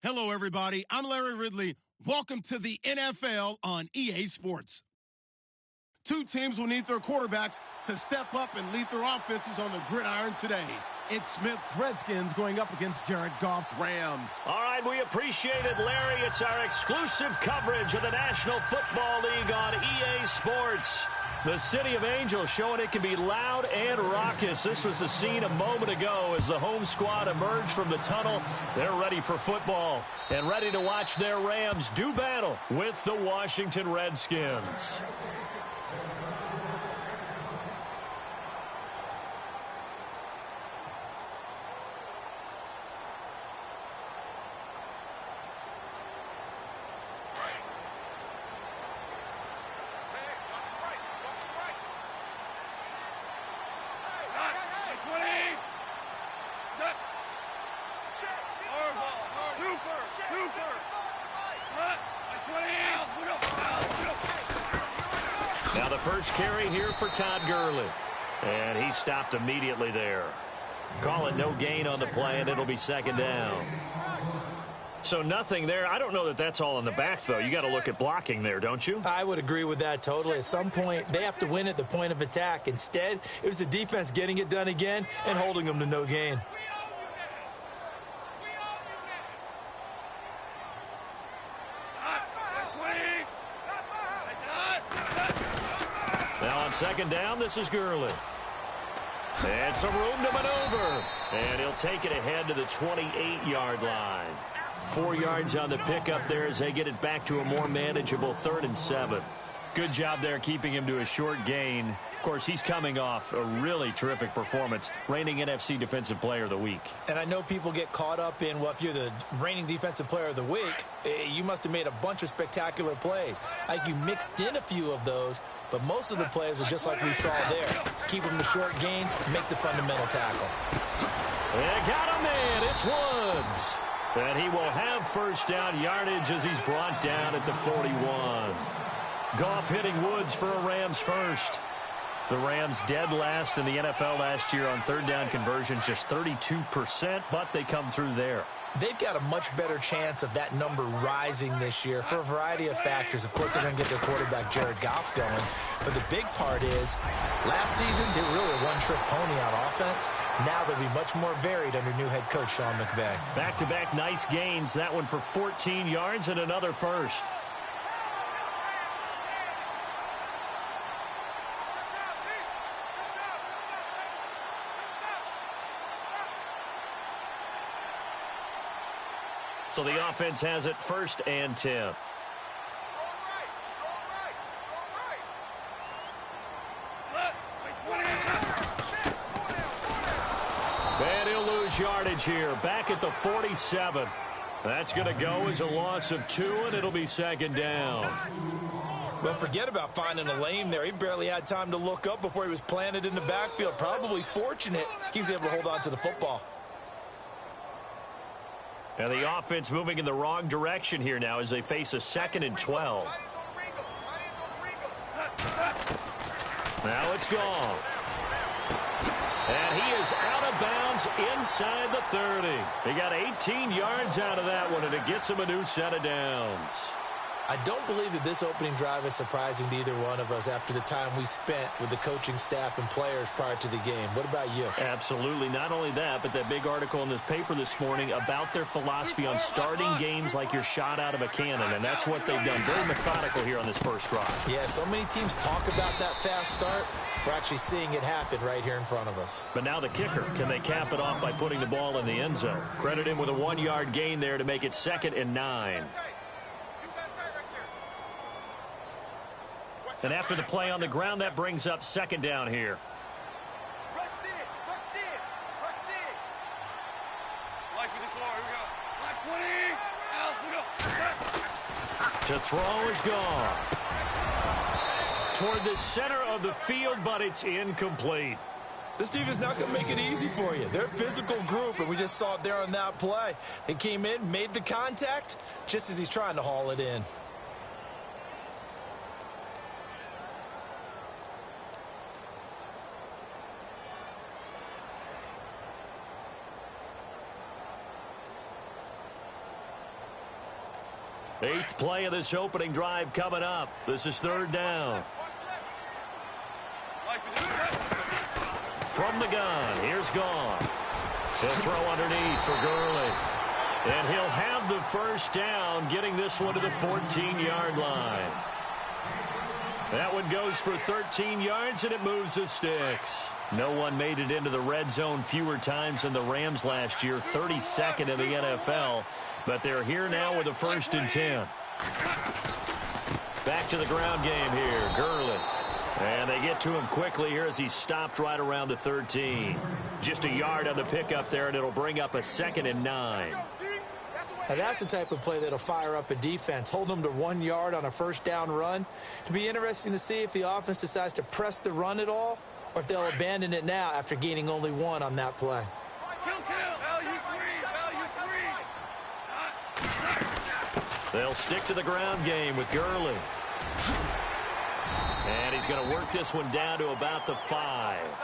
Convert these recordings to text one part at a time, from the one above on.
Hello, everybody. I'm Larry Ridley. Welcome to the NFL on EA Sports. Two teams will need their quarterbacks to step up and lead their offenses on the gridiron today. It's Smith's Redskins going up against Jared Goff's Rams. All right, we appreciate it, Larry. It's our exclusive coverage of the National Football League on EA Sports. The City of Angels showing it can be loud and raucous. This was the scene a moment ago as the home squad emerged from the tunnel. They're ready for football and ready to watch their Rams do battle with the Washington Redskins. Now the first carry here for Todd Gurley. And he stopped immediately there. Call it no gain on the play, and it'll be second down. So nothing there. I don't know that that's all in the back, though. You got to look at blocking there, don't you? I would agree with that totally. At some point, they have to win at the point of attack. Instead, it was the defense getting it done again and holding them to no gain. Now on second down, this is Gurley. And some room to maneuver. And he'll take it ahead to the 28-yard line. 4 yards on the pickup there as they get it back to a more manageable 3rd and 7. Good job there keeping him to a short gain. Of course, he's coming off a really terrific performance, reigning NFC Defensive Player of the Week. And I know people get caught up in, well, if you're the reigning Defensive Player of the Week, you must have made a bunch of spectacular plays. Like you mixed in a few of those, but most of the plays are just like we saw there. Keep them to short gains, make the fundamental tackle. And got him in. It's Woods. And he will have first down yardage as he's brought down at the 41. Goff hitting Woods for a Rams first. The Rams dead last in the NFL last year on third down conversions, just 32%, but they come through there. They've got a much better chance of that number rising this year for a variety of factors. Of course, they're going to get their quarterback, Jared Goff, going. But the big part is, last season, they were really a one-trick pony on offense. Now they'll be much more varied under new head coach Sean McVay. Back-to-back nice gains. That one for 14 yards and another first. So the offense has it 1st and 10. And he'll lose yardage here. Back at the 47. That's going to go as a loss of 2, and it'll be second down. Well, forget about finding a lane there. He barely had time to look up before he was planted in the backfield. Probably fortunate he was able to hold on to the football. And the offense moving in the wrong direction here now as they face a 2nd and 12. Now it's gone. And he is out of bounds inside the 30. He got 18 yards out of that one, and it gets him a new set of downs. I don't believe that this opening drive is surprising to either one of us after the time we spent with the coaching staff and players prior to the game. What about you? Absolutely. Not only that, but that big article in this paper this morning about their philosophy on starting games like you're shot out of a cannon, and that's what they've done. Very methodical here on this first drive. Yeah, so many teams talk about that fast start. We're actually seeing it happen right here in front of us. But now the kicker. Can they cap it off by putting the ball in the end zone? Credit him with a 1-yard gain there to make it 2nd and 9. And after the play on the ground, that brings up second down here. To throw is gone. Toward the center of the field, but it's incomplete. This defense not going to make it easy for you. They're a physical group, and we just saw it there on that play. They came in, made the contact, just as he's trying to haul it in. Eighth play of this opening drive coming up. This is third down. From the gun, here's Goff. He'll throw underneath for Gurley. And he'll have the first down, getting this one to the 14-yard line. That one goes for 13 yards, and it moves the sticks. No one made it into the red zone fewer times than the Rams last year, 32nd in the NFL. But they're here now with a 1st and 10. Back to the ground game here, Gurley. And they get to him quickly here as he stopped right around the 13. Just a yard on the pickup there, and it'll bring up a 2nd and 9. Now that's the type of play that'll fire up a defense. Hold them to 1 yard on a first down run. It'll be interesting to see if the offense decides to press the run at all, or if they'll abandon it now after gaining only 1 on that play. They'll stick to the ground game with Gurley. And he's going to work this one down to about the 5.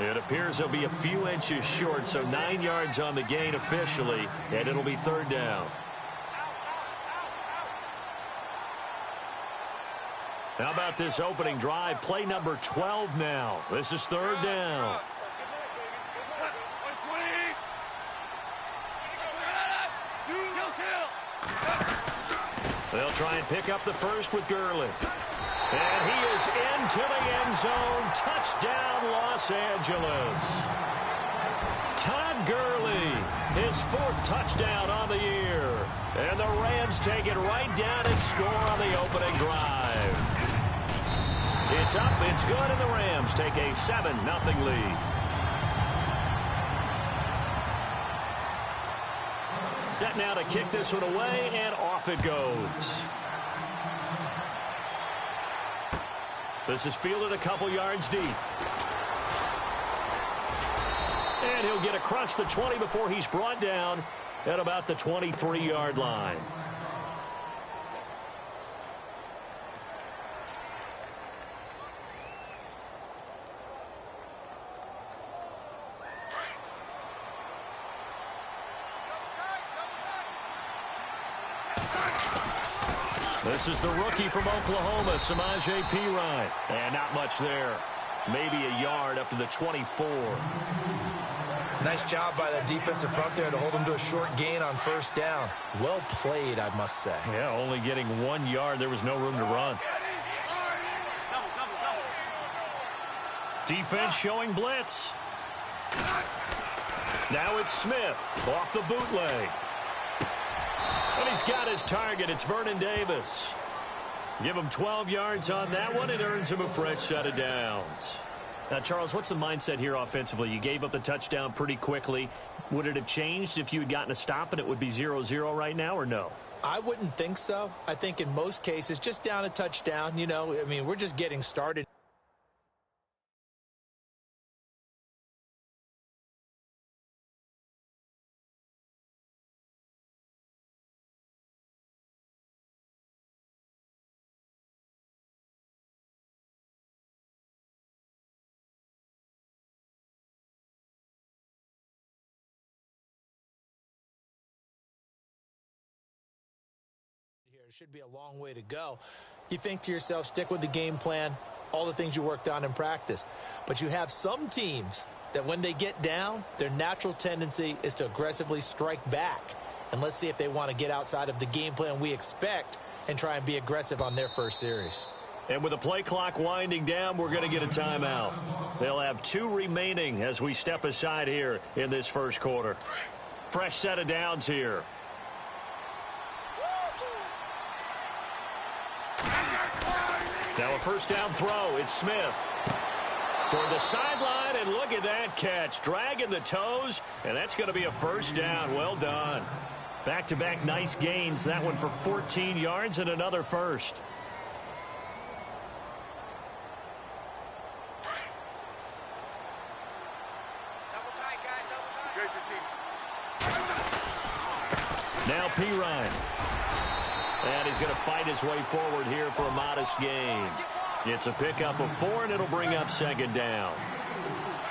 It appears he'll be a few inches short, so 9 yards on the gain officially, and it'll be third down. How about this opening drive? Play number 12 now. This is third down. They'll try and pick up the first with Gurley. And he is into the end zone. Touchdown, Los Angeles. Todd Gurley, his 4th touchdown on the year. And the Rams take it right down and score on the opening drive. It's up, it's good, and the Rams take a 7-0 lead. Set now to kick this one away, and off it goes. This is fielded a couple yards deep. And he'll get across the 20 before he's brought down at about the 23-yard line. This is the rookie from Oklahoma, Samaje Perine. And not much there. Maybe a yard up to the 24. Nice job by the defensive front there to hold him to a short gain on first down. Well played, I must say. Yeah, only getting 1 yard. There was no room to run. Defense showing blitz. Now it's Smith off the bootleg. And he's got his target. It's Vernon Davis. Give him 12 yards on that one. It earns him a fresh set of downs. Now, Charles, what's the mindset here offensively? You gave up the touchdown pretty quickly. Would it have changed if you had gotten a stop and it would be 0-0 right now, or no? I wouldn't think so. I think in most cases, just down a touchdown, you know, I mean, we're just getting started. It should be a long way to go. You think to yourself, stick with the game plan, all the things you worked on in practice. But you have some teams that when they get down, their natural tendency is to aggressively strike back. And let's see if they want to get outside of the game plan we expect and try and be aggressive on their first series. And with the play clock winding down, we're going to get a timeout. They'll have 2 remaining as we step aside here in this first quarter. Fresh set of downs here. Now a first down throw. It's Smith. Toward the sideline, and look at that catch. Dragging the toes, and that's going to be a first down. Well done. Back-to-back nice gains. That one for 14 yards and another first. Now Perine. And he's going to fight his way forward here for a modest gain. It's a pickup of 4, and it'll bring up second down.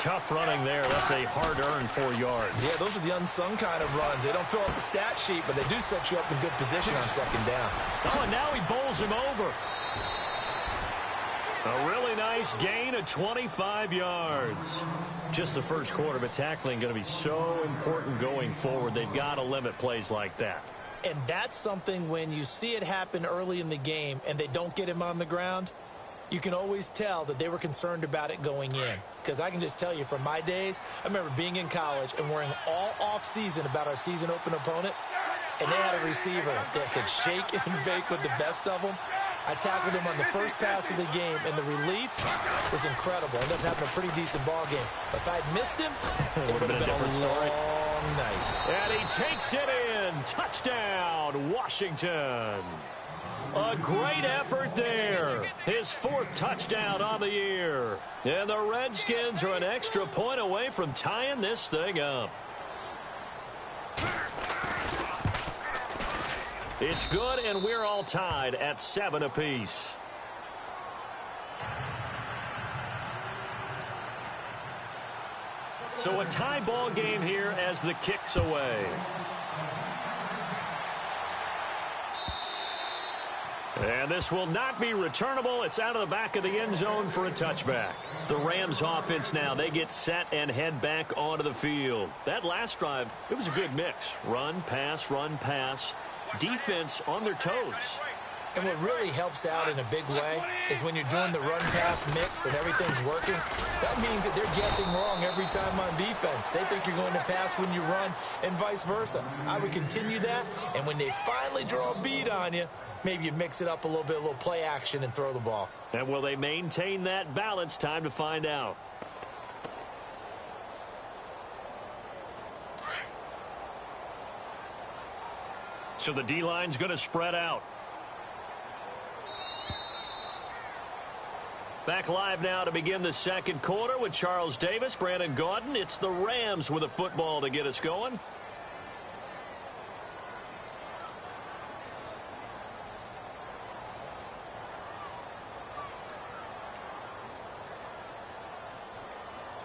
tough running there. That's a hard-earned 4 yards. Yeah, those are the unsung kind of runs. They don't fill up the stat sheet, but they do set you up in good position on second down. Oh, and now he bowls him over. A really nice gain of 25 yards. Just the first quarter, but tackling going to be so important going forward. They've got to limit plays like that. And that's something when you see it happen early in the game and they don't get him on the ground, you can always tell that they were concerned about it going in. Because I can just tell you from my days, I remember being in college and worrying all off-season about our season open opponent, and they had a receiver that could shake and bake with the best of them. I tackled him on the first pass of the game, and the relief was incredible. I ended up having a pretty decent ball game. But if I'd missed him, it would have been a long night. And he takes it in. Touchdown, Washington. A great effort there. His 4th touchdown on the year. And the Redskins are an extra point away from tying this thing up. It's good, and we're all tied at 7 apiece. So a tie ball game here as the kick's away. And this will not be returnable. It's out of the back of the end zone for a touchback. The Rams offense now, they get set and head back onto the field. That last drive, it was a good mix. Run, pass, defense on their toes. And what really helps out in a big way is when you're doing the run-pass mix and everything's working, that means that they're guessing wrong every time on defense. They think you're going to pass when you run and vice versa. I would continue that, and when they finally draw a bead on you, maybe you mix it up a little bit, a little play action and throw the ball. And will they maintain that balance? Time to find out. So the D-line's going to spread out. Back live now to begin the second quarter with Charles Davis, Brandon Gaudin. It's the Rams with a football to get us going.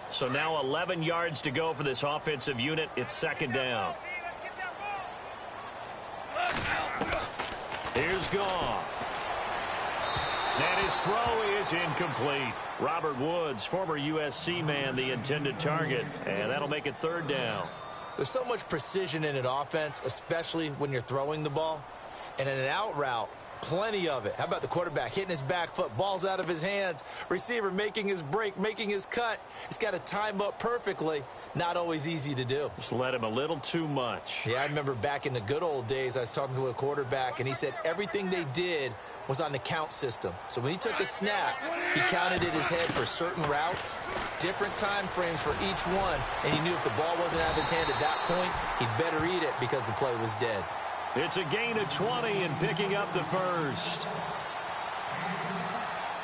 So now 11 yards to go for this offensive unit. It's second down. Here's Goff. And his throw is incomplete. Robert Woods, former USC man, the intended target. And that'll make it third down. There's so much precision in an offense, especially when you're throwing the ball. And in an out route, plenty of it. How about the quarterback hitting his back foot, balls out of his hands, receiver making his break, making his cut. He's got to time up perfectly. Not always easy to do. Just let him a little too much. Yeah, I remember back in the good old days, I was talking to a quarterback, and he said everything they did was on the count system. So when he took a snap, he counted in his head for certain routes, different time frames for each one, and he knew if the ball wasn't out of his hand at that point, he'd better eat it because the play was dead. It's a gain of 20 and picking up the first.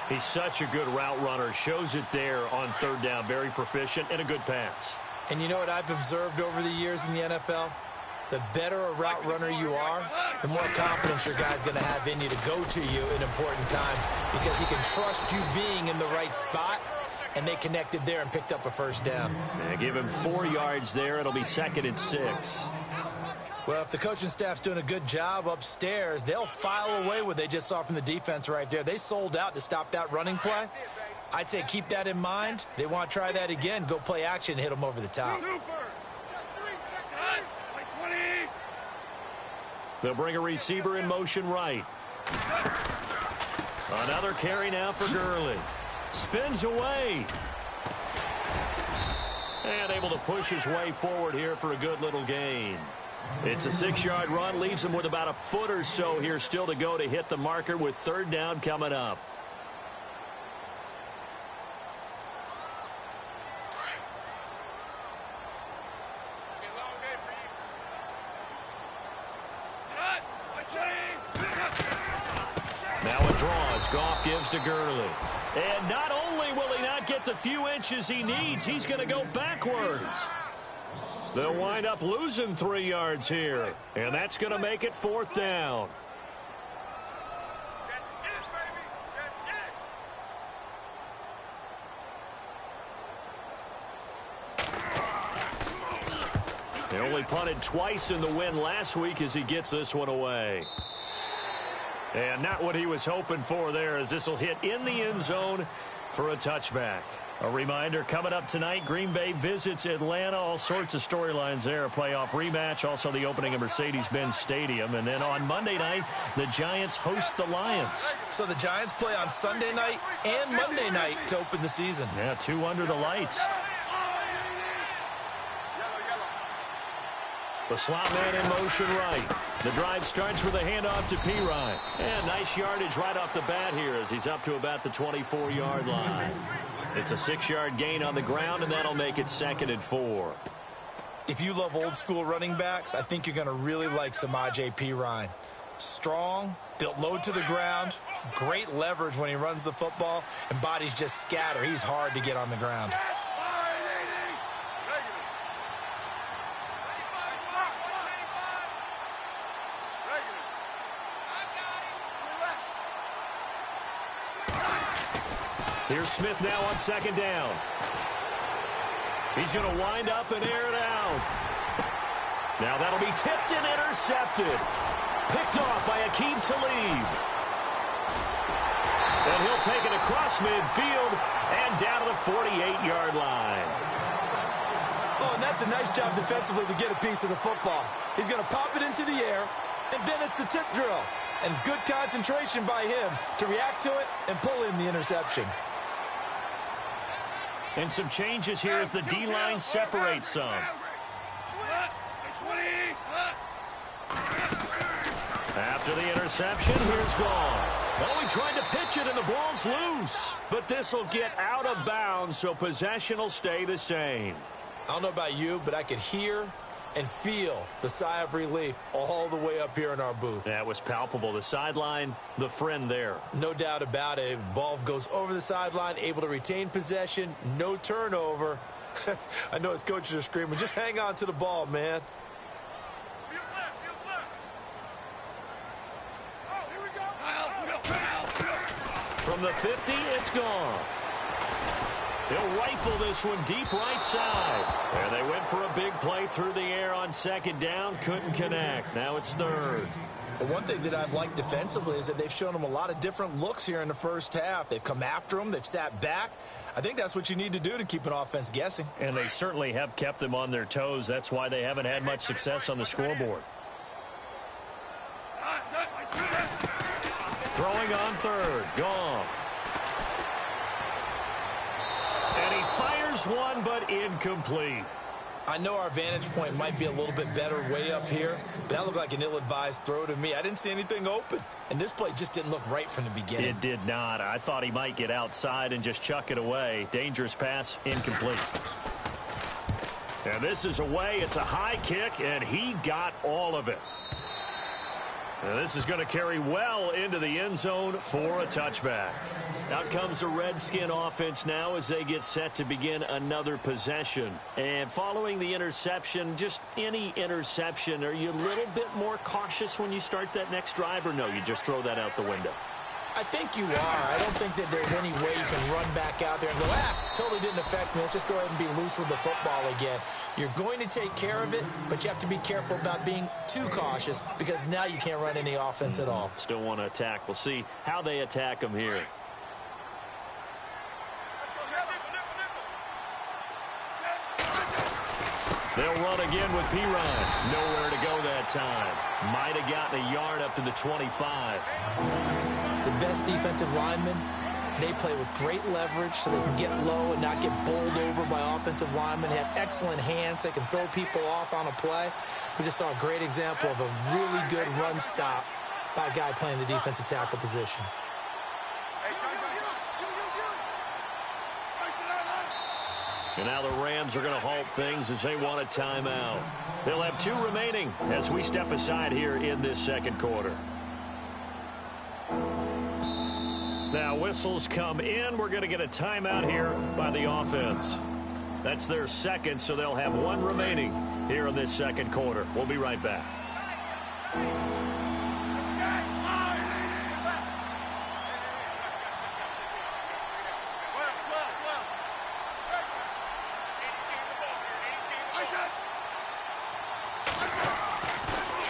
He's such a good route runner. Shows it there on third down. Very proficient and a good pass. And you know what I've observed over the years in the NFL? The better a route runner you are, the more confidence your guy's going to have in you to go to you in important times because he can trust you being in the right spot, and they connected there and picked up a first down. And give him 4 yards there. It'll be 2nd and 6. Well, if the coaching staff's doing a good job upstairs, they'll file away what they just saw from the defense right there. They sold out to stop that running play. I'd say keep that in mind. They want to try that again. Go play action and hit them over the top. They'll bring a receiver in motion right. Another carry now for Gurley. Spins away. And able to push his way forward here for a good little gain. It's a 6-yard run. Leaves him with about a foot or so here still to go to hit the marker with third down coming up. Now a draw as Goff gives to Gurley. And not only will he not get the few inches he needs, he's going to go backwards. They'll wind up losing 3 yards here. And that's going to make it fourth down. He only punted twice in the win last week as he gets this one away. And not what he was hoping for there, as this will hit in the end zone for a touchback. A reminder, coming up tonight, Green Bay visits Atlanta. All sorts of storylines there. A playoff rematch, also the opening of Mercedes-Benz Stadium. And then on Monday night, the Giants host the Lions. So the Giants play on Sunday night and Monday night to open the season. Yeah, 2 under the lights. The slot man in motion right. The drive starts with a handoff to Pirine. And nice yardage right off the bat here as he's up to about the 24-yard line. It's a 6-yard gain on the ground, and that'll make it 2nd and 4. If you love old-school running backs, I think you're going to really like Samaje Pirine. Strong, built low to the ground, great leverage when he runs the football, and bodies just scatter. He's hard to get on the ground. Here's Smith now on 2nd down. He's going to wind up and air it out. Now that'll be tipped and intercepted. Picked off by Aqib Talib. And he'll take it across midfield and down to the 48-yard line. Oh, and that's a nice job defensively to get a piece of the football. He's going to pop it into the air, and then it's the tip drill. And good concentration by him to react to it and pull in the interception. And some changes here as the D-line separates some. After the interception, here's Goff. Oh, he tried to pitch it, and the ball's loose. But this will get out of bounds, so possession will stay the same. I don't know about you, but I could hear and feel the sigh of relief all the way up here in our booth. That was palpable. The sideline, the friend there. No doubt about it. Ball goes over the sideline, able to retain possession, no turnover. I know his coaches are screaming, just hang on to the ball, man. From the 50, it's Goff. He'll rifle this one deep right side. And they went for a big play through the air on 2nd down. Couldn't connect. Now it's 3rd. Well, one thing that I've liked defensively is that they've shown him a lot of different looks here in the first half. They've come after him. They've sat back. I think that's what you need to do to keep an offense guessing. And they certainly have kept them on their toes. That's why they haven't had much success on the scoreboard. Throwing on 3rd. Goff. And he fires one, but incomplete. I know our vantage point might be a little bit better way up here, but that looked like an ill-advised throw to me. I didn't see anything open, and this play just didn't look right from the beginning. It did not. I thought he might get outside and just chuck it away. Dangerous pass, incomplete. And this is away. It's a high kick, and he got all of it. And this is going to carry well into the end zone for a touchback. Out comes the Redskin offense now as they get set to begin another possession. And following the interception, just any interception, are you a little bit more cautious when you start that next drive, or no, you just throw that out the window? I think you are. I don't think that there's any way you can run back out there and go, totally didn't affect me. Let's just go ahead and be loose with the football again. You're going to take care of it, but you have to be careful about being too cautious because now you can't run any offense at all. Still want to attack. We'll see how they attack them here. They'll run again with Pirine. Nowhere to go that time. Might have gotten a yard up to the 25. The best defensive linemen, they play with great leverage so they can get low and not get bowled over by offensive linemen. They have excellent hands. They can throw people off on a play. We just saw a great example of a really good run stop by a guy playing the defensive tackle position. And now the Rams are going to halt things as they want a timeout. They'll have 2 remaining as we step aside here in this second quarter. Now whistles come in. We're going to get a timeout here by the offense. That's their second, so they'll have 1 remaining here in this second quarter. We'll be right back.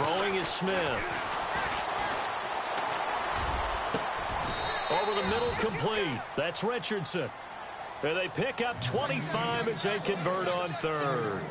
Throwing is Smith. Over the middle, complete. That's Richardson. And they pick up 25 as they convert on third.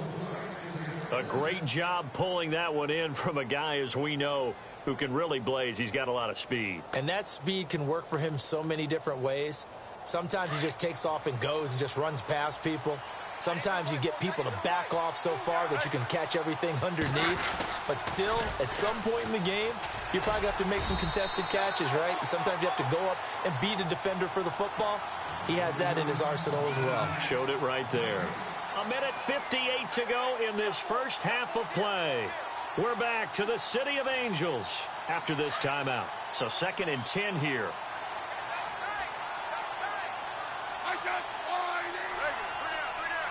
A great job pulling that one in from a guy, as we know, who can really blaze. He's got a lot of speed. And that speed can work for him so many different ways. Sometimes he just takes off and goes and just runs past people. Sometimes you get people to back off so far that you can catch everything underneath. But still, at some point in the game, you probably have to make some contested catches, right? Sometimes you have to go up and beat a defender for the football. He has that in his arsenal as well. Showed it right there. 1:58 to go in this first half of play. We're back to the City of Angels after this timeout. So 2nd and 10 here.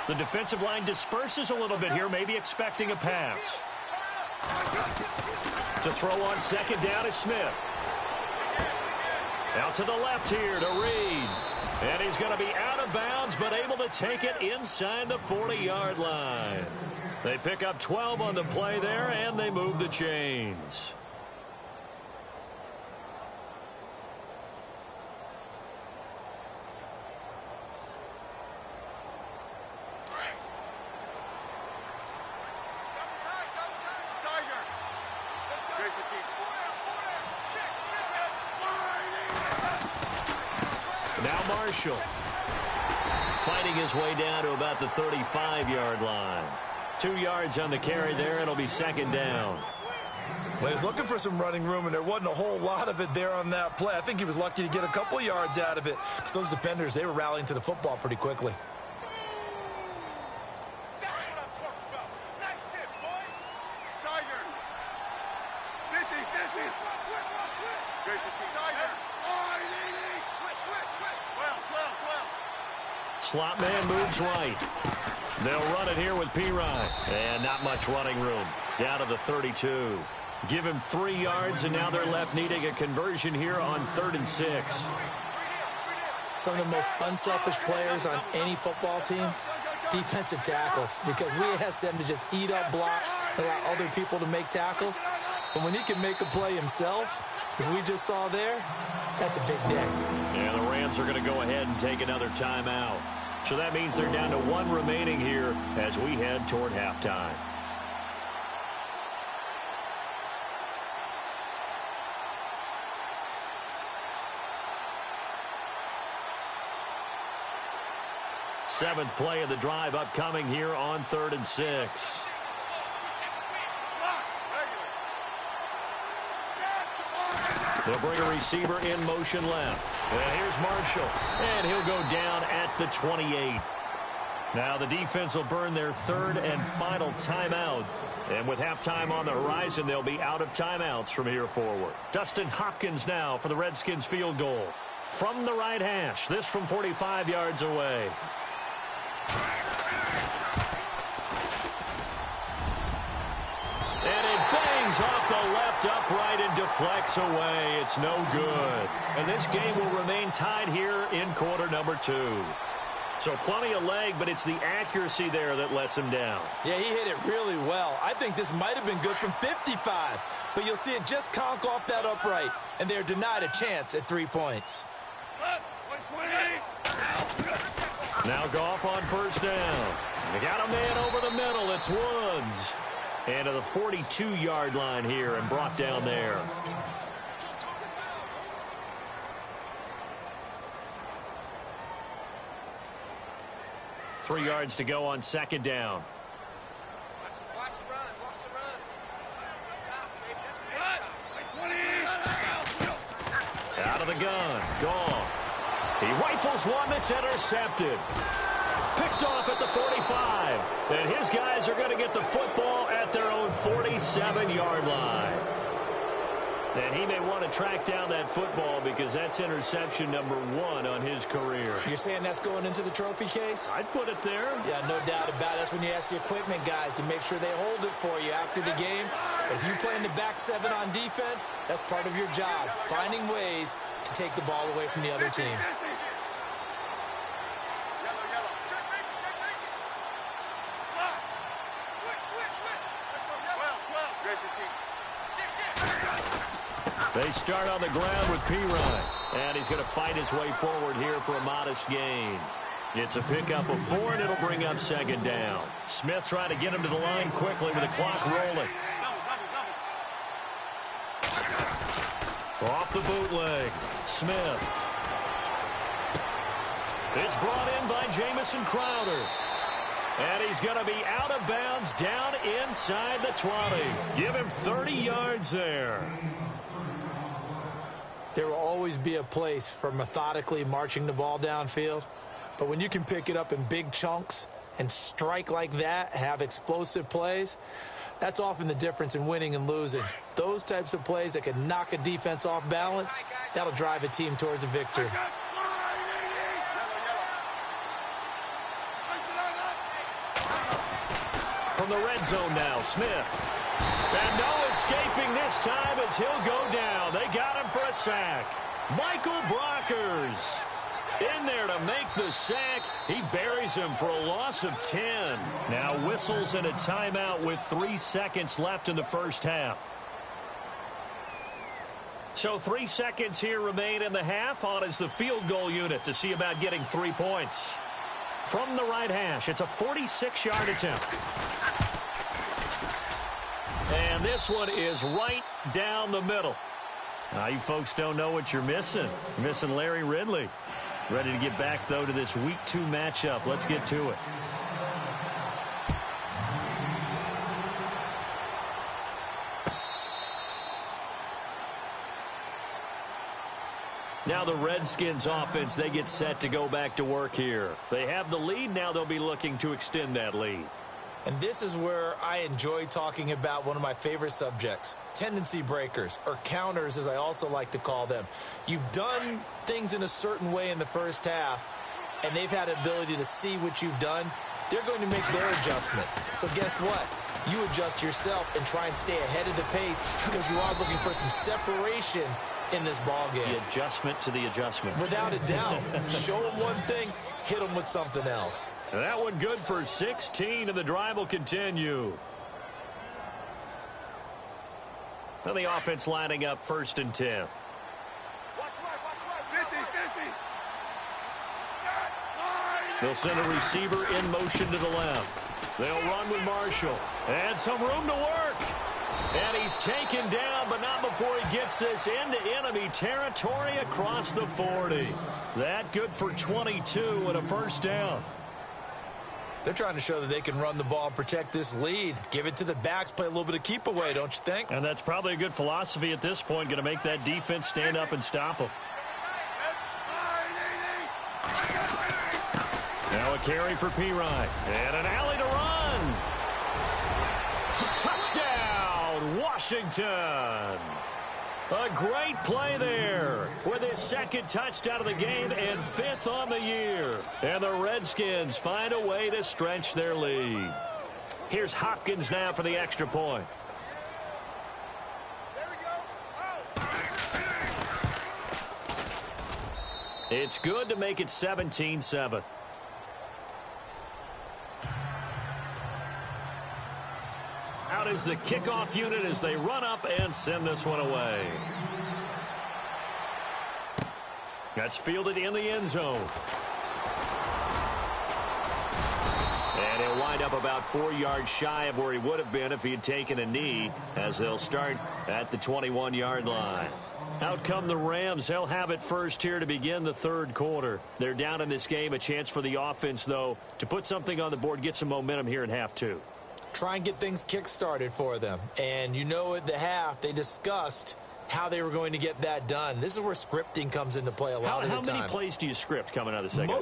The defensive line disperses a little bit here, maybe expecting a pass. To throw on 2nd down is Smith. Out to the left here to Reed. And he's going to be out of bounds, but able to take it inside the 40-yard line. They pick up 12 on the play there, and they move the chains. Now Marshall. Fighting his way down to about the 35-yard line. 2 yards on the carry there. It'll be 2nd down. Well, he was looking for some running room, and there wasn't a whole lot of it there on that play. I think he was lucky to get a couple of yards out of it. So those defenders, they were rallying to the football pretty quickly. Slot man moves right. They'll run it here with P-Ryan. And not much running room. Down to the 32. Give him 3 yards, and now they're left needing a conversion here on 3rd and 6. Some of the most unselfish players on any football team, defensive tackles, because we ask them to just eat up blocks, allow other people to make tackles. But when he can make a play himself, as we just saw there, that's a big day. And the Rams are going to go ahead and take another timeout. So that means they're down to 1 remaining here as we head toward halftime. Seventh play of the drive upcoming here on 3rd and 6. They'll bring a receiver in motion left. And here's Marshall. And he'll go down at the 28. Now the defense will burn their 3rd and final timeout. And with halftime on the horizon, they'll be out of timeouts from here forward. Dustin Hopkins now for the Redskins field goal. From the right hash, this from 45 yards away. And it bangs off the left upright and deflects away. It's no good. And this game will remain tied here in quarter number 2. So plenty of leg, but it's the accuracy there that lets him down. Yeah, he hit it really well. I think this might have been good from 55. But you'll see it just conk off that upright. And they're denied a chance at 3 points. Now Goff on 1st down. They got a man over the middle. It's Woods. And to the 42-yard line here and brought down there. Three yards to go on 2nd down. Out of the gun. Goff. He rifles one that's intercepted. Picked off at the 45. And his guys are going to get the football at their own 47-yard line. And he may want to track down that football because that's interception number 1 on his career. You're saying that's going into the trophy case? I'd put it there. Yeah, no doubt about it. That's when you ask the equipment guys to make sure they hold it for you after the game. But if you play in the back 7 on defense, that's part of your job, finding ways to take the ball away from the other team. They start on the ground with P-Ryan. And he's going to fight his way forward here for a modest gain. It's a pickup of 4, and it'll bring up second down. Smith trying to get him to the line quickly with the clock rolling. Off the bootleg. Smith. It's brought in by Jamison Crowder. And he's going to be out of bounds down inside the 20. Give him 30 yards there. There will always be a place for methodically marching the ball downfield. But when you can pick it up in big chunks and strike like that, have explosive plays, that's often the difference in winning and losing. Those types of plays that can knock a defense off balance, that'll drive a team towards a victory. From the red zone now, Smith. And no escaping this time as he'll go down. They got him for a sack. Michael Brockers in there to make the sack. He buries him for a loss of 10. Now whistles and a timeout with 3 seconds left in the first half. So 3 seconds here remain in the half. On is the field goal unit to see about getting 3 points. From the right hash, it's a 46-yard attempt. And this one is right down the middle. Now, you folks don't know what you're missing. You're missing Larry Ridley. Ready to get back, though, to this Week 2 matchup. Let's get to it. Now the Redskins offense, they get set to go back to work here. They have the lead. Now they'll be looking to extend that lead. And this is where I enjoy talking about one of my favorite subjects, tendency breakers, or counters as I also like to call them. You've done things in a certain way in the first half, and they've had the ability to see what you've done. They're going to make their adjustments. So guess what? You adjust yourself and try and stay ahead of the pace because you are looking for some separation in this ball game. The adjustment to the adjustment. Without a doubt. Show them one thing, hit them with something else. That one good for 16, and the drive will continue. Now the offense lining up 1st and 10. They'll send a receiver in motion to the left. They'll run with Marshall. And some room to work. And he's taken down, but not before he gets this into enemy territory across the 40. That good for 22 and a first down. They're trying to show that they can run the ball and protect this lead. Give it to the backs, play a little bit of keep away, don't you think? And that's probably a good philosophy at this point, going to make that defense stand up and stop them. Now a carry for P-Ryan. And an alley to run. Touchdown, Washington. A great play there with his 2nd touchdown of the game and 5th on the year. And the Redskins find a way to stretch their lead. Here's Hopkins now for the extra point. It's good to make it 17-7. Out is the kickoff unit as they run up and send this one away. That's fielded in the end zone. And he'll wind up about 4 yards shy of where he would have been if he had taken a knee, as they'll start at the 21-yard line. Out come the Rams. They'll have it first here to begin the 3rd quarter. They're down in this game. A chance for the offense, though, to put something on the board, get some momentum here in half 2. Try and get things kick-started for them. And you know at the half, they discussed how they were going to get that done. This is where scripting comes into play a lot of the time. How many plays do you script coming out of the second?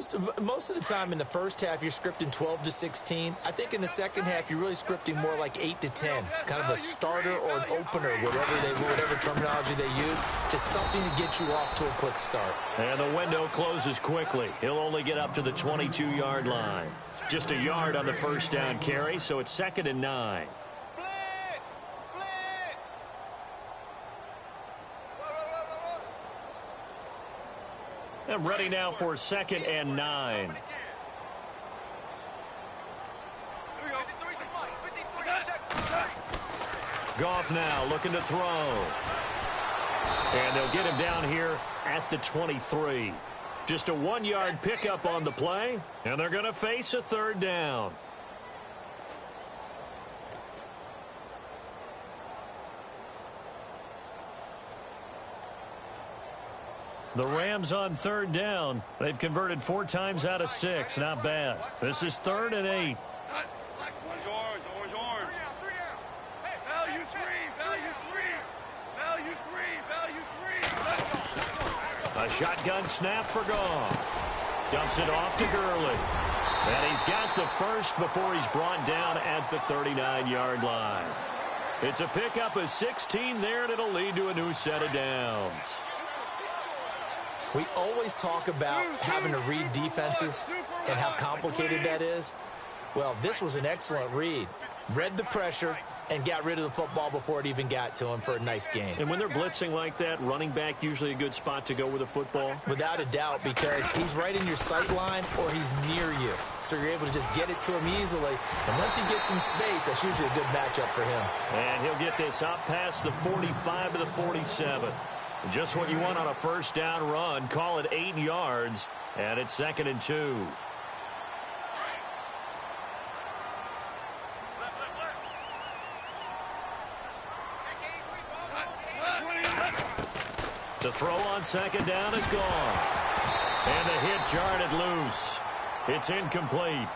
Most of the time in the first half, you're scripting 12 to 16. I think in the second half, you're really scripting more like 8 to 10. Kind of a starter or an opener, whatever terminology they use. Just something to get you off to a quick start. And the window closes quickly. He'll only get up to the 22-yard line. Just a yard on the first down carry, so it's 2nd and 9. And ready now for 2nd and 9. Goff now looking to throw. And they'll get him down here at the 23. Just a 1-yard pickup on the play, and they're going to face a third down. The Rams on third down. They've converted 4 times out of 6. Not bad. This is 3rd and 8. A shotgun snap for Goff. Dumps it off to Gurley. And he's got the first before he's brought down at the 39-yard line. It's a pickup of 16 there, and it'll lead to a new set of downs. We always talk about having to read defenses and how complicated that is. Well, this was an excellent read. Read the pressure and got rid of the football before it even got to him for a nice gain. And when they're blitzing like that, running back usually a good spot to go with a football? Without a doubt, because he's right in your sight line or he's near you. So you're able to just get it to him easily. And once he gets in space, that's usually a good matchup for him. And he'll get this up past the 45 to the 47. Just what you want on a first down run. Call it 8 yards, and it's 2nd and 2. The throw on 2nd down is gone. And the hit jarred it loose. It's incomplete.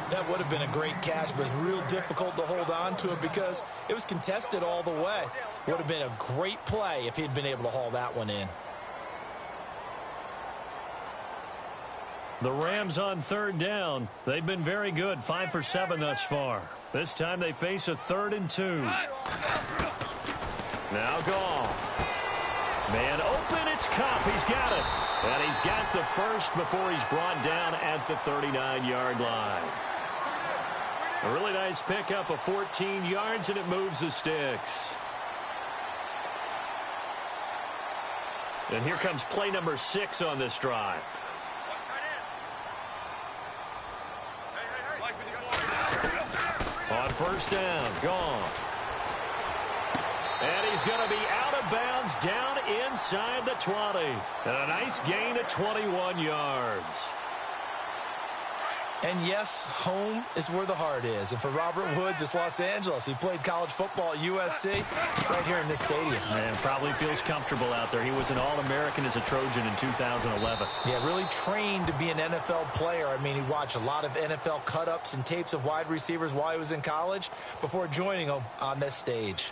That would have been a great catch, but it's real difficult to hold on to it because it was contested all the way. Would have been a great play if he'd been able to haul that one in. The Rams on 3rd down. They've been very good, 5 for 7 thus far. This time they face a 3rd and 2. Now Goff. Man open, it's Kupp. He's got it. And he's got the first before he's brought down at the 39-yard line. A really nice pickup of 14 yards, and it moves the sticks. And here comes play number 6 on this drive. On first down, Goff. And he's going to be out of bounds down inside the 20. And a nice gain of 21 yards. And yes, home is where the heart is. And for Robert Woods, it's Los Angeles. He played college football at USC right here in this stadium. And probably feels comfortable out there. He was an All-American as a Trojan in 2011. Yeah, really trained to be an NFL player. I mean, he watched a lot of NFL cut-ups and tapes of wide receivers while he was in college before joining them on this stage.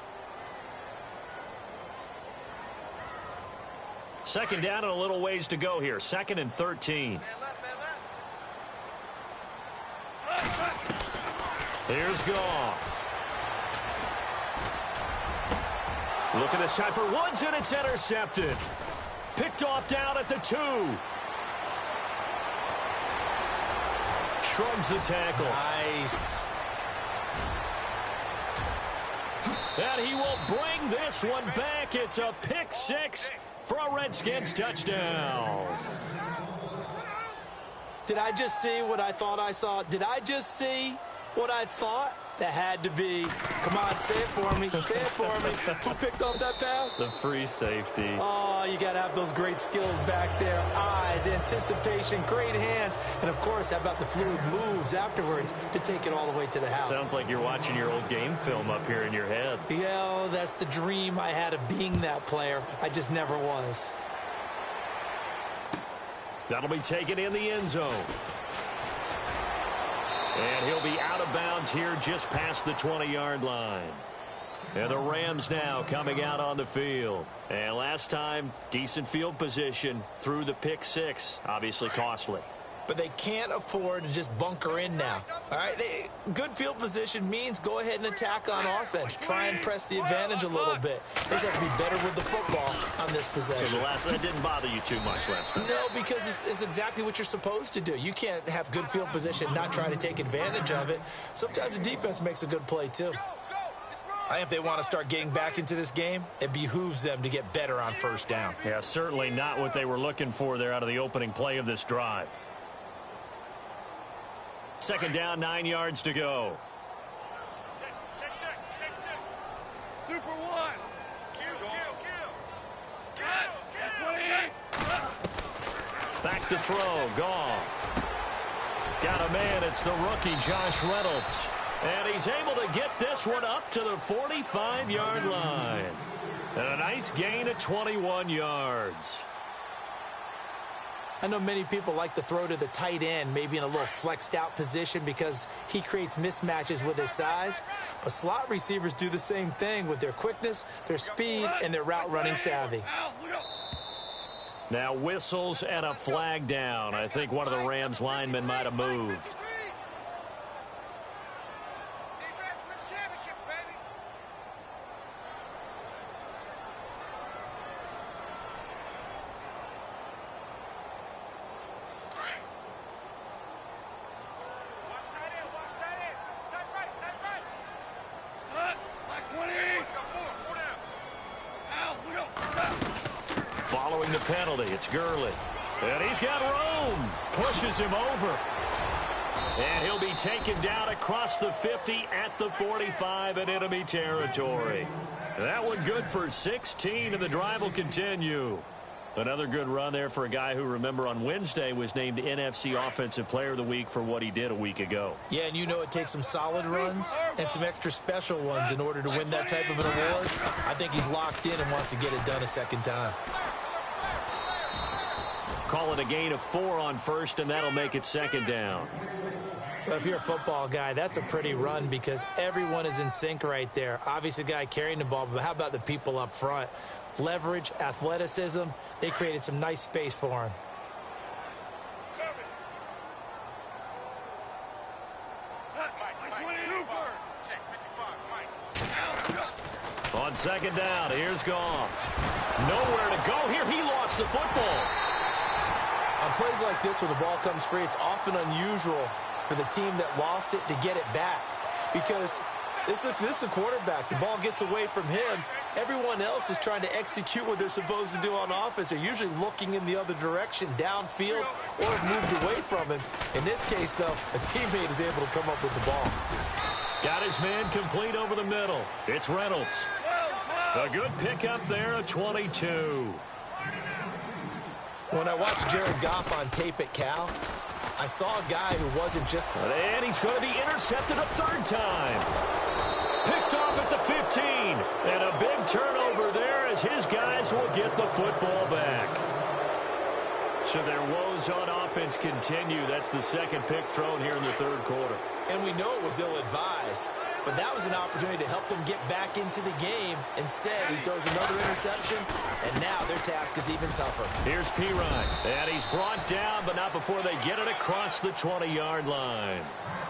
2nd down and a little ways to go here. 2nd and 13. Here's Goff. Look at this time for Woods, and it's intercepted. Picked off down at the 2. Shrugs the tackle. Nice. And he will bring this one back. It's a pick 6 for a Redskins touchdown. Did I just see what I thought I saw? Did I just see what I thought? That had to be. Come on, say it for me. Say it for me. Who picked off that pass? The free safety. Oh, you got to have those great skills back there. Eyes, anticipation, great hands. And, of course, how about the fluid moves afterwards to take it all the way to the house? Sounds like you're watching your old game film up here in your head. Yeah, that's the dream I had of being that player. I just never was. That'll be taken in the end zone. And he'll be out of bounds here just past the 20-yard line. And the Rams now coming out on the field. And last time, decent field position through the pick 6. Obviously costly. But they can't afford to just bunker in now. All right, good field position means go ahead and attack on offense. Try and press the advantage a little bit. They just have to be better with the football on this possession. So that didn't bother you too much last time? No, because it's exactly what you're supposed to do. You can't have good field position and not try to take advantage of it. Sometimes the defense makes a good play, too. I think if they want to start getting back into this game, it behooves them to get better on first down. Yeah, certainly not what they were looking for there out of the opening play of this drive. 2nd down, 9 yards to go. Super one. back to throw. Goff. Got a man. It's the rookie, Josh Reynolds. And he's able to get this one up to the 45-yard line. And a nice gain of 21 yards. I know many people like to throw to the tight end, maybe in a little flexed out position because he creates mismatches with his size. But slot receivers do the same thing with their quickness, their speed, and their route running savvy. Now whistles and a flag down. I think one of the Rams linemen might have moved. Following the penalty, it's Gurley. And he's got room. Pushes him over. And he'll be taken down across the 50 at the 45 in enemy territory. That one good for 16, and the drive will continue. Another good run there for a guy who, remember, on Wednesday was named NFC Offensive Player of the Week for what he did a week ago. Yeah, and you know it takes some solid runs and some extra special ones in order to win that type of an award. I think he's locked in and wants to get it done a second time. Call it a gain of 4 on first, and that'll make it second down. Well, if you're a football guy, that's a pretty run because everyone is in sync right there. Obviously, the guy carrying the ball, but how about the people up front? Leverage, athleticism, they created some nice space for him. On second down, here's Goff. Nowhere to go here. He lost the football. On plays like this where the ball comes free, it's often unusual for the team that lost it to get it back because this is the quarterback. The ball gets away from him. Everyone else is trying to execute what they're supposed to do on offense. They're usually looking in the other direction, downfield, or have moved away from him. In this case, though, a teammate is able to come up with the ball. Got his man complete over the middle. It's Reynolds. A good pickup there at 22. When I watched Jared Goff on tape at Cal, I saw a guy who wasn't just... And he's going to be intercepted a third time. Picked off at the 15. And a big turnover there as his guys will get the football back. So their woes on offense continue. That's the second pick thrown here in the third quarter. And we know it was ill-advised, but that was an opportunity to help them get back into the game. Instead, he throws another interception, and now their task is even tougher. Here's Pirine, and he's brought down, but not before they get it across the 20-yard line.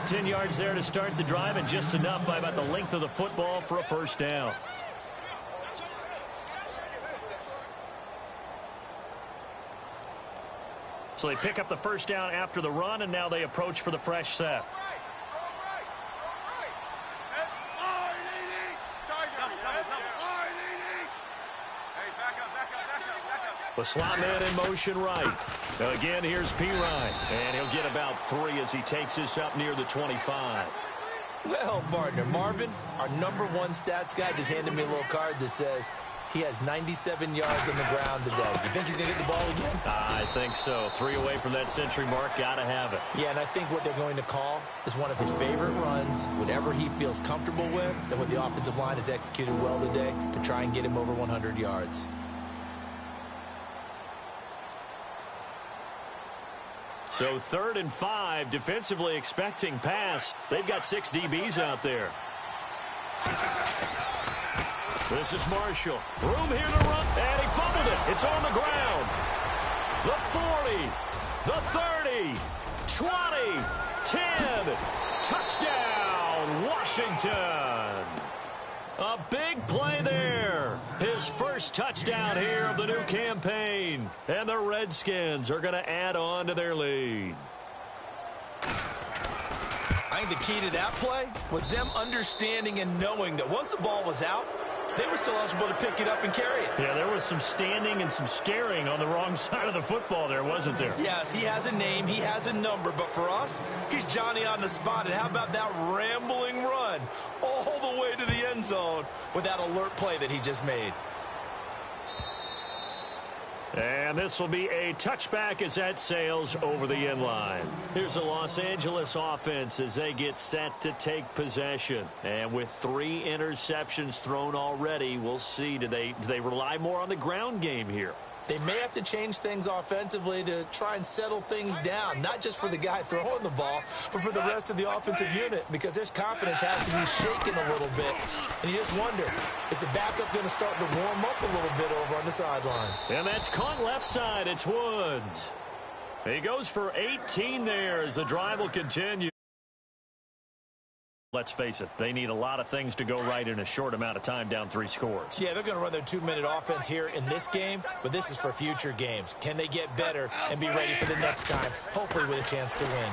10 yards there to start the drive, and just enough by about the length of the football for a first down. So they pick up the first down after the run, and now they approach for the fresh set. The slot man in motion right. Now again, here's Pirine, and he'll get about 3 as he takes this up near the 25. Well, partner, Marvin, our #1 stats guy, just handed me a little card that says he has 97 yards on the ground today. You think he's going to get the ball again? I think so. 3 away from that century mark. Got to have it. Yeah, and I think what they're going to call is one of his favorite runs, whatever he feels comfortable with, and what the offensive line has executed well today to try and get him over 100 yards. So 3rd and 5, defensively expecting pass. They've got 6 DBs out there. This is Marshall. Room here to run, and he fumbled it. It's on the ground. The 40, the 30, 20, 10. Touchdown, Washington. A big play there. His first touchdown here of the new campaign. And the Redskins are going to add on to their lead. I think the key to that play was them understanding and knowing that once the ball was out, they were still eligible to pick it up and carry it. Yeah, there was some standing and some staring on the wrong side of the football there, wasn't there? Yes, he has a name, he has a number, but for us, he's Johnny on the spot. And how about that rambling run all the way to the end zone with that alert play that he just made? And this will be a touchback as that sails over the end line. Here's the Los Angeles offense as they get set to take possession. And with 3 interceptions thrown already, we'll see, do they rely more on the ground game here? They may have to change things offensively to try and settle things down, not just for the guy throwing the ball, but for the rest of the offensive unit, because their confidence has to be shaken a little bit. And you just wonder, is the backup going to start to warm up a little bit over on the sideline? And that's caught left side. It's Woods. He goes for 18 there as the drive will continue. Let's face it, they need a lot of things to go right in a short amount of time, down 3 scores. Yeah, they're going to run their 2-minute offense here in this game, but this is for future games. Can they get better and be ready for the next time, hopefully with a chance to win?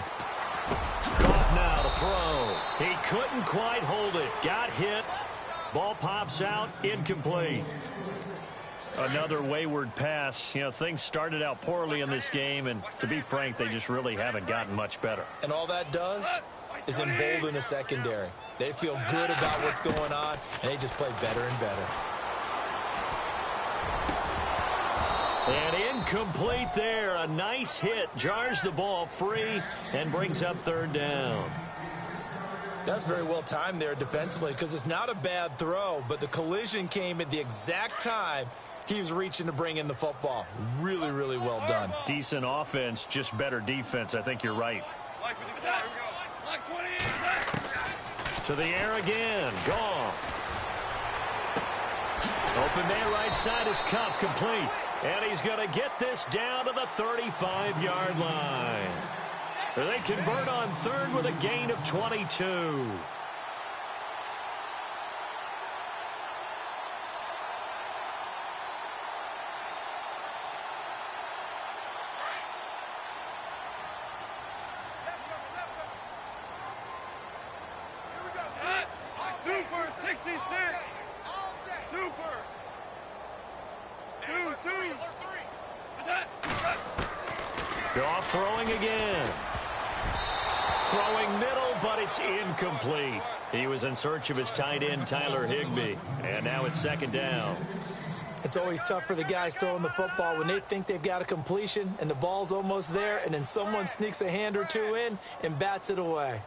Goff now to throw. He couldn't quite hold it. Got hit. Ball pops out, incomplete. Another wayward pass. You know, things started out poorly in this game, and to be frank, they just really haven't gotten much better. And all that does is embolden a secondary. They feel good about what's going on, and they just play better and better. And incomplete there. A nice hit. Jars the ball free and brings up 3rd down. That's very well timed there defensively, because it's not a bad throw, but the collision came at the exact time he was reaching to bring in the football. Really, really well done. Decent offense, just better defense. I think you're right. To the air again. Goff. Open man right side is Cup, complete. And he's going to get this down to the 35-yard line. They convert on 3rd with a gain of 22. Goff throwing again. Throwing middle, but it's incomplete. He was in search of his tight end, Tyler Higbee. And now it's 2nd down. It's always tough for the guys throwing the football when they think they've got a completion and the ball's almost there, and then someone sneaks a hand or two in and bats it away.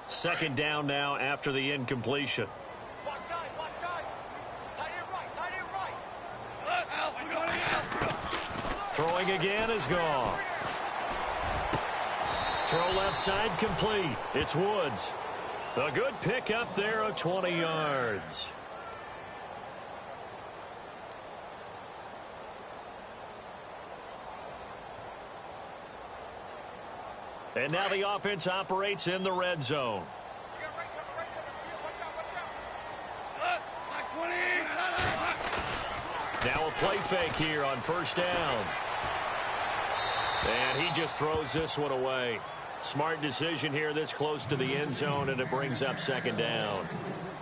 2nd down now after the incompletion. Throwing again is Goff. Throw left side complete. It's Woods. A good pick up there of 20 yards. And now the offense operates in the red zone. Now a play fake here on 1st down. And he just throws this one away. Smart decision here this close to the end zone, and it brings up 2nd down.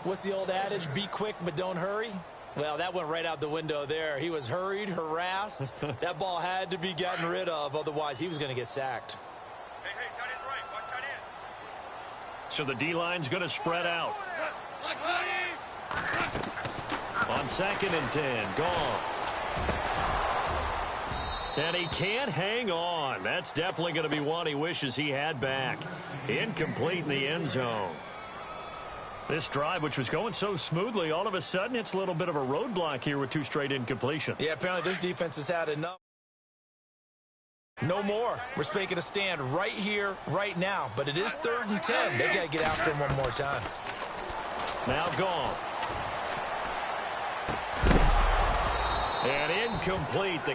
What's the old adage? Be quick, but don't hurry. Well, that went right out the window there. He was hurried, harassed. That ball had to be gotten rid of. Otherwise, he was going to get sacked. Hey, tight end's right. Watch tight end. So the D-line's going to spread out. On 2nd and 10, Goff. And he can't hang on. That's definitely going to be one he wishes he had back. Incomplete in the end zone. This drive, which was going so smoothly, all of a sudden it's a little bit of a roadblock here with 2 straight incompletions. Yeah, apparently this defense has had enough. No more. We're making a stand right here, right now. But it is 3rd and 10. They've got to get after him one more time. Now Goff. And incomplete. The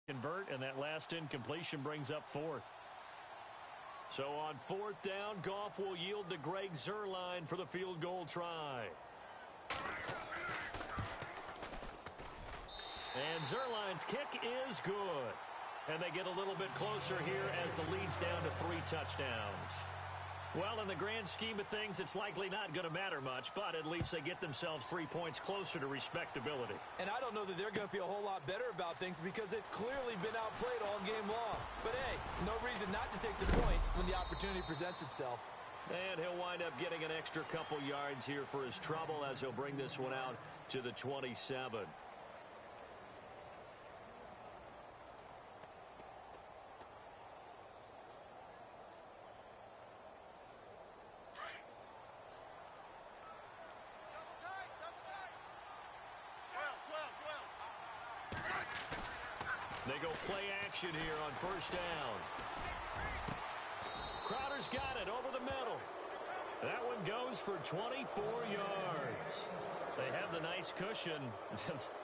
convert, and that last incompletion brings up 4th. So on 4th down, Goff will yield to Greg Zuerlein for the field goal try. And Zuerlein's kick is good. And they get a little bit closer here as the lead's down to 3 touchdowns. Well, in the grand scheme of things, it's likely not going to matter much, but at least they get themselves 3 points closer to respectability. And I don't know that they're going to feel a whole lot better about things because they've clearly been outplayed all game long. But, hey, no reason not to take the points when the opportunity presents itself. And he'll wind up getting an extra couple yards here for his trouble as he'll bring this one out to the 27. They go play action here on first down. Crowder's got it over the middle. That one goes for 24 yards. They have the nice cushion.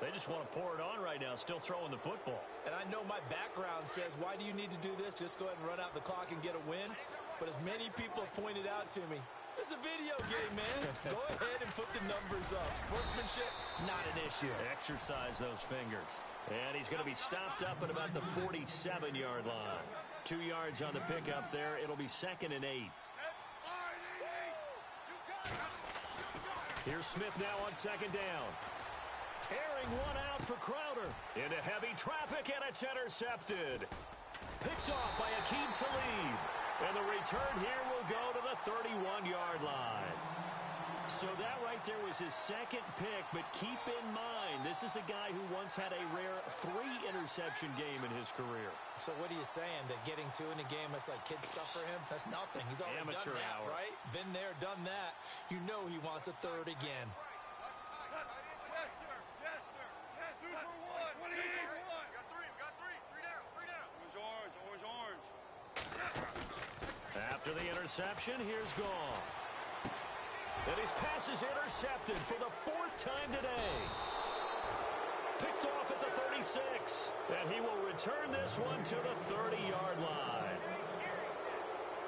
They just want to pour it on right now, still throwing the football. And I know my background says, why do you need to do this? Just go ahead and run out the clock and get a win. But as many people have pointed out to me, this is a video game, man. Go ahead and put the numbers up. Sportsmanship, not an issue. Exercise those fingers. And he's going to be stopped up at about the 47-yard line. 2 yards on the pickup there. It'll be 2nd and 8. Here's Smith now on 2nd down. Carrying one out for Crowder. Into heavy traffic, and it's intercepted. Picked off by Akeem Talib. And the return here will go to the 31-yard line. So that right there was his 2nd pick, but keep in mind, this is a guy who once had a rare 3-interception game in his career. So what are you saying, that getting 2 in a game, that's like kid stuff for him? That's nothing. He's already Amateur done that, hour. right? Been there, done that. You know he wants a 3rd again. After the interception, here's Goff. And his pass is intercepted for the 4th time today. Picked off at the 36. And he will return this one to the 30-yard line.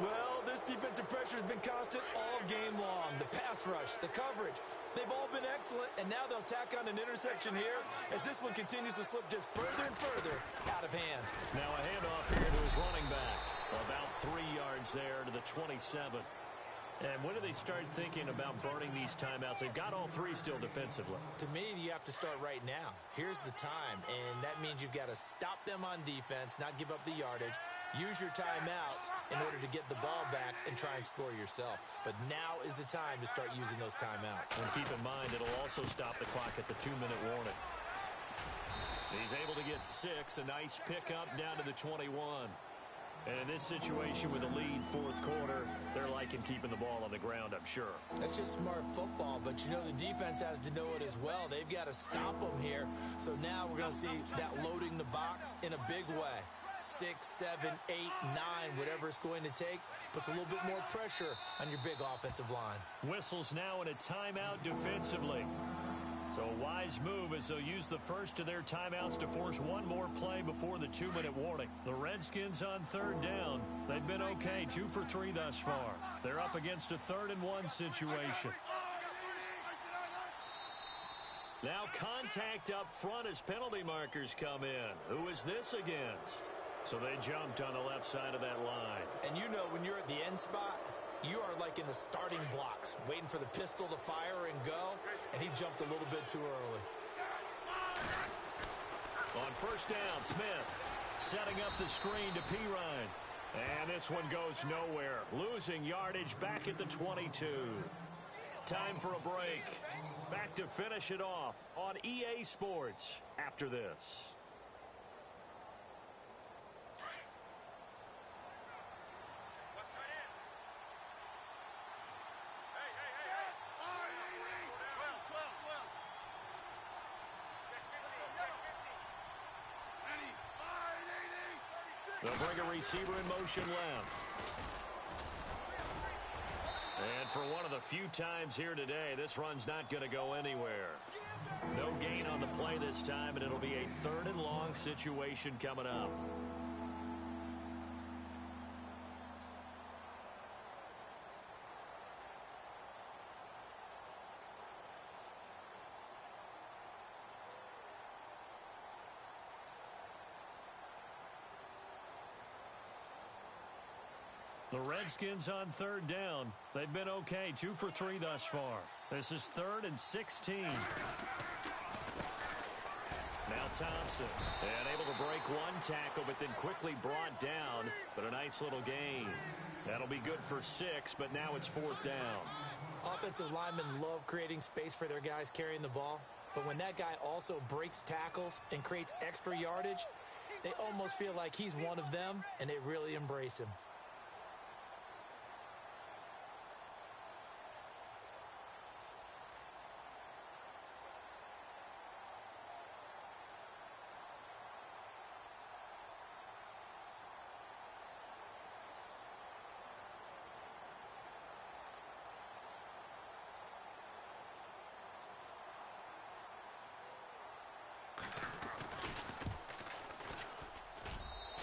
Well, this defensive pressure has been constant all game long. The pass rush, the coverage, they've all been excellent. And now they'll tack on an interception here as this one continues to slip just further and further out of hand. Now a handoff here to his running back. About 3 yards there to the 27. And when do they start thinking about burning these timeouts? They've got all 3 still defensively. To me, you have to start right now. Here's the time, and that means you've got to stop them on defense, not give up the yardage, use your timeouts in order to get the ball back and try and score yourself. But now is the time to start using those timeouts. And keep in mind, it'll also stop the clock at the 2-minute warning. He's able to get 6, a nice pickup down to the 21. And in this situation with a lead 4th quarter, they're liking keeping the ball on the ground, I'm sure. That's just smart football, but you know the defense has to know it as well. They've got to stop them here. So now we're going to see that loading the box in a big way. 6, 7, 8, 9, whatever it's going to take, puts a little bit more pressure on your big offensive line. Whistles now in a timeout defensively. So a wise move as they'll use the first of their timeouts to force one more play before the 2-minute warning. The Redskins on 3rd down. They've been okay, 2 for 3 thus far. They're up against a 3rd and 1 situation. Now contact up front as penalty markers come in. Who is this against? So they jumped on the left side of that line. And you know when you're at the end spot, you are like in the starting blocks, waiting for the pistol to fire and go, and he jumped a little bit too early. On first down, Smith setting up the screen to Pirine. And this one goes nowhere. Losing yardage back at the 22. Time for a break. Back to finish it off on EA Sports after this. They'll bring a receiver in motion left. And for one of the few times here today, this run's not going to go anywhere. No gain on the play this time, and it'll be a 3rd and long situation coming up. The The Redskins on third down. They've been okay, 2 for 3 thus far. This is 3rd and 16. Now Thompson, and able to break one tackle, but then quickly brought down. But a nice little gain. That'll be good for 6, but now it's 4th down. Offensive linemen love creating space for their guys carrying the ball. But when that guy also breaks tackles and creates extra yardage, they almost feel like he's one of them, and they really embrace him.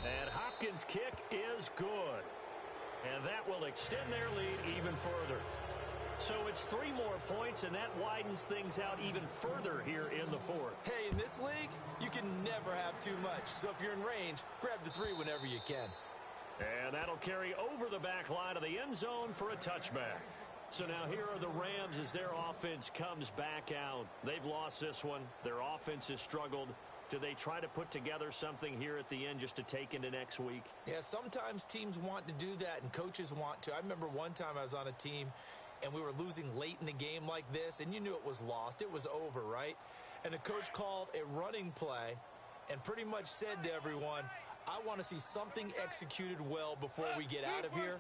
And Hopkins' kick is good. And that will extend their lead even further. So it's 3 more points, and that widens things out even further here in the 4th. Hey, in this league, you can never have too much. So if you're in range, grab the 3 whenever you can. And that'll carry over the back line of the end zone for a touchback. So now here are the Rams as their offense comes back out. They've lost this one. Their offense has struggled. Do they try to put together something here at the end just to take into next week? Yeah, sometimes teams want to do that and coaches want to. I remember one time I was on a team and we were losing late in the game like this, and you knew it was lost. It was over, right? And the coach called a running play and pretty much said to everyone, I want to see something executed well before we get out of here.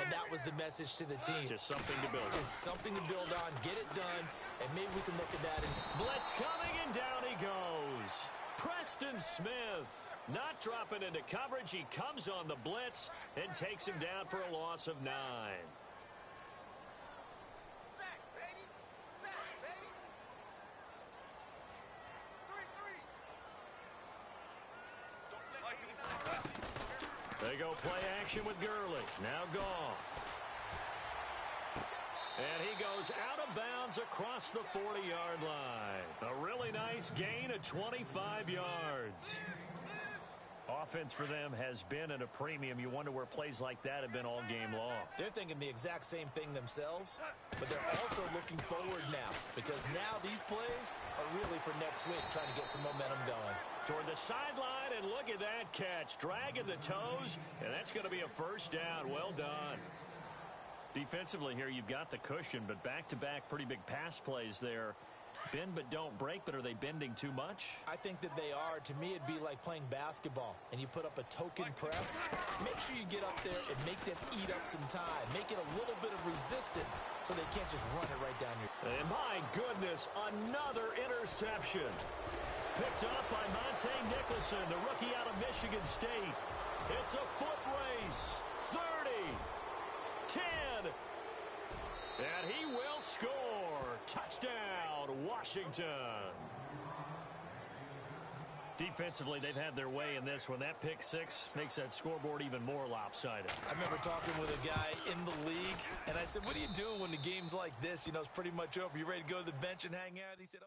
And that was the message to the team. Just something to build on. Just something to build on, get it done, and maybe we can look at that. And blitz coming, and down he goes. Preston Smith not dropping into coverage. He comes on the blitz and takes him down for a loss of 9. Sack, baby. Sack, baby. 3-3. They go play action with Gurley. Now Goff. And he goes out of bounds across the 40-yard line. A really nice gain of 25 yards. Offense for them has been at a premium. You wonder where plays like that have been all game long. They're thinking the exact same thing themselves, but they're also looking forward now because now these plays are really for next week, trying to get some momentum going. Toward the sideline, and look at that catch. Dragging the toes, and that's going to be a 1st down. Well done. Defensively here, you've got the cushion, but back-to-back pretty big pass plays there. Bend but don't break, but are they bending too much? I think that they are. To me, it'd be like playing basketball, and you put up a token press. Make sure you get up there and make them eat up some time. Make it a little bit of resistance so they can't just run it right down your... And my goodness, another interception. Picked up by Monte Nicholson, the rookie out of Michigan State. It's a foot race. 30. 10. And he will score. Touchdown, Washington. Defensively, they've had their way in this one. That pick 6 makes that scoreboard even more lopsided. I remember talking with a guy in the league, and I said, what do you do when the game's like this? You know, it's pretty much over. You ready to go to the bench and hang out? He said, oh.